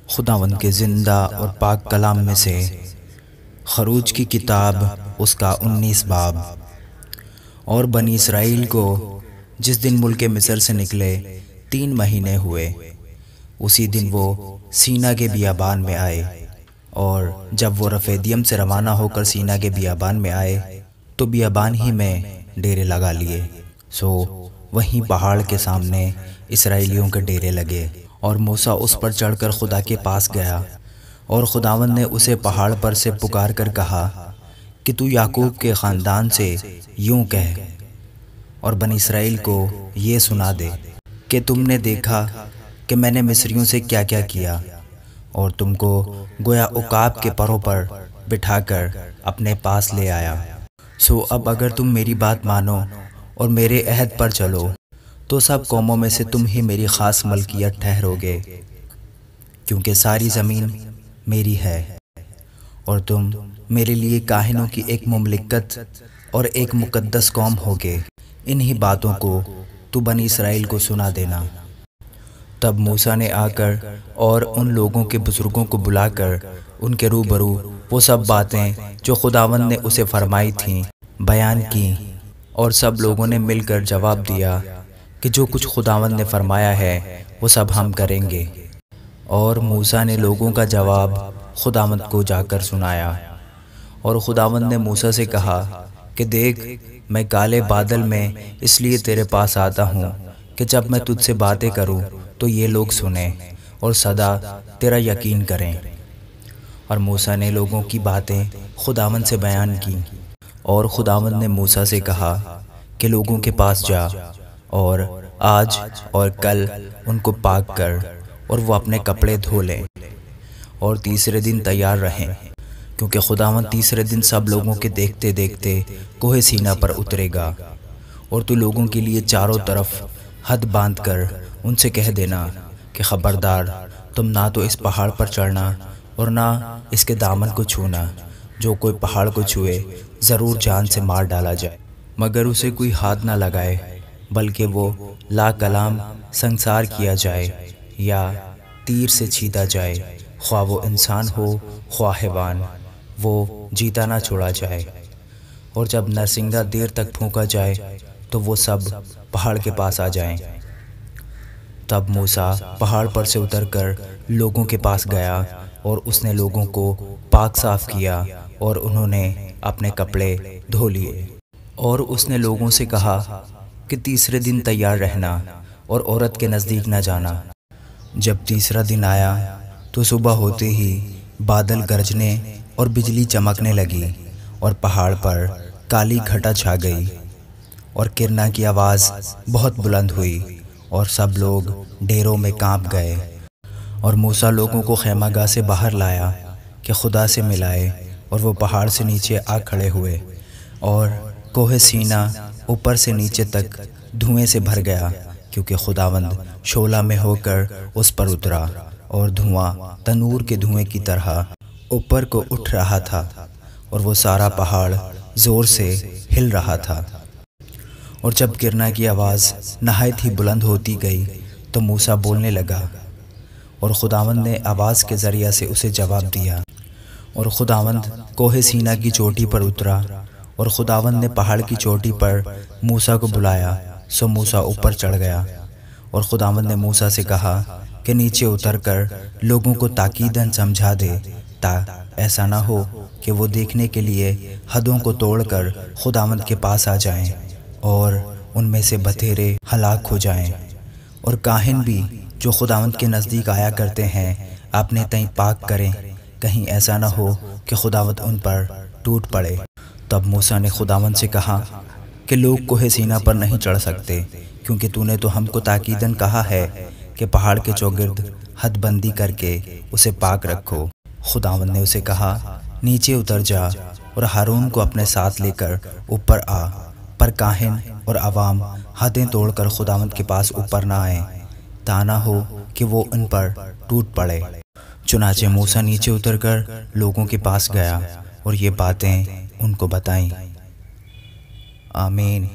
خداوند کے زندہ اور پاک کلام میں سے خروج کی کتاب اس کا 19 باب۔ اور بنی اسرائیل کو جس دن ملک مصر سے نکلے 3 مہینے ہوئے، اسی دن وہ سینا کے بیابان میں آئے۔ اور جب وہ رفیدیم سے روانہ ہو کر سینا کے بیابان میں آئے تو بیابان ہی میں ڈیرے لگا لیے۔ سو وہیں پہاڑ کے سامنے اسرائیلیوں کے ڈیرے لگے۔ اور موسیٰ اس پر چڑھ کر خدا کے پاس گیا، اور خداوند نے اسے پہاڑ پر سے پکار کر کہا کہ تو یعقوب کے خاندان سے یوں کہہ اور بنی اسرائیل کو یہ سنا دے کہ تم نے دیکھا کہ میں نے مصریوں سے کیا کیا کیا، اور تم کو گویا عقاب کے پروں پر بٹھا کر اپنے پاس لے آیا۔ سو اب اگر تم میری بات مانو اور میرے عہد پر چلو تو سب قوموں میں سے تم ہی میری خاص ملکیت ٹھہرو گے، کیونکہ ساری زمین میری ہے، اور تم میرے لیے کاہنوں کی ایک مملکت اور ایک مقدس قوم ہوگے۔ انہی باتوں کو تو بنی اسرائیل کو سنا دینا۔ تب موسیٰ نے آ کر اور ان لوگوں کے بزرگوں کو بلا کر ان کے روبرو وہ سب باتیں جو خداوند نے اسے فرمائی تھیں بیان کی، اور سب لوگوں نے مل کر جواب دیا کہ جو کچھ خداوند نے فرمایا ہے وہ سب ہم کریں گے۔ اور موسیٰ نے لوگوں کا جواب خداوند کو جا کر سنایا۔ اور خداوند نے موسیٰ سے کہا کہ دیکھ، میں کالے بادل میں اس لیے تیرے پاس آتا ہوں کہ جب میں تجھ سے باتیں کروں تو یہ لوگ سنیں اور سدا تیرا یقین کریں۔ اور موسیٰ نے لوگوں کی باتیں خداوند سے بیان کی۔ اور خداوند نے موسیٰ سے کہا کہ لوگوں کے پاس جا اور آج اور کل ان کو پاک کر، اور وہ اپنے کپڑے دھو لیں اور تیسرے دن تیار رہیں، کیونکہ خداوند تیسرے دن سب لوگوں کے دیکھتے دیکھتے کوہ سینا پر اترے گا۔ اور تو لوگوں کے لیے چاروں طرف حد باندھ کر ان سے کہہ دینا کہ خبردار، تم نہ تو اس پہاڑ پر چڑھنا اور نہ اس کے دامن کو چھونا۔ جو کوئی پہاڑ کو چھوئے ضرور جان سے مار ڈالا جائے، مگر اسے کوئی ہاتھ نہ لگائے، بلکہ وہ لا کلام سنسار کیا جائے یا تیر سے چھیدا جائے، خواہ وہ انسان ہو خواہ حیوان، وہ جیتا نہ چھوڑا جائے۔ اور جب نرسنگا دیر تک پھونکا جائے تو وہ سب پہاڑ کے پاس آ جائیں۔ تب موسیٰ پہاڑ پر سے اتر کر لوگوں کے پاس گیا، اور اس نے لوگوں کو پاک صاف کیا، اور انہوں نے اپنے کپڑے دھو لیے۔ اور اس نے لوگوں سے کہا کہ تیسرے دن تیار رہنا اور عورت کے نزدیک نہ جانا۔ جب تیسرا دن آیا تو صبح ہوتے ہی بادل گرجنے اور بجلی چمکنے لگی، اور پہاڑ پر کالی گھٹا چھا گئی، اور کرنا کی آواز بہت بلند ہوئی، اور سب لوگ ڈیروں میں کانپ گئے۔ اور موسیٰ لوگوں کو خیمہ گاہ سے باہر لایا کہ خدا سے ملائے، اور وہ پہاڑ سے نیچے آ کھڑے ہوئے، اور کوہ سینا اوپر سے نیچے تک دھوئیں سے بھر گیا، کیونکہ خداوند شعلہ میں ہو کر اس پر اترا، اور دھواں تنور کے دھوئیں کی طرح اوپر کو اٹھ رہا تھا، اور وہ سارا پہاڑ زور سے ہل رہا تھا۔ اور جب گرنا کی آواز نہایت ہی بلند ہوتی گئی تو موسیٰ بولنے لگا، اور خداوند نے آواز کے ذریعہ سے اسے جواب دیا۔ اور خداوند کوہ سینا کی چوٹی پر اترا، اور خداوند نے پہاڑ کی چوٹی پر موسیٰ کو بلایا، سو موسیٰ اوپر چڑھ گیا۔ اور خداوند نے موسیٰ سے کہا کہ نیچے اتر کر لوگوں کو تاکیداً سمجھا دے، تا ایسا نہ ہو کہ وہ دیکھنے کے لیے حدوں کو توڑ کر خداوند کے پاس آ جائیں، اور ان میں سے بتھیرے ہلاک ہو جائیں۔ اور کاہن بھی جو خداوند کے نزدیک آیا کرتے ہیں اپنے تئیں پاک کریں، کہیں ایسا نہ ہو کہ خداوند ان پر ٹوٹ پڑے۔ تب موسیٰ نے خداوند سے کہا کہ لوگ کوہ سینا پر نہیں چڑھ سکتے، کیونکہ تو نے تو ہم کو تاکیداً کہا ہے کہ پہاڑ کے چوگرد حد بندی کر کے اسے پاک رکھو۔ خداوند نے اسے کہا، نیچے اتر جا اور ہارون کو اپنے ساتھ لے کر اوپر آ، پر کاہن اور عوام حدیں توڑ کر خداوند کے پاس اوپر نہ آئیں، تا نہ ہو کہ وہ ان پر ٹوٹ پڑے۔ چنانچہ موسیٰ نیچے اتر کر لوگوں کے پاس گیا اور یہ باتیں ان کو بتائیں۔ آمین۔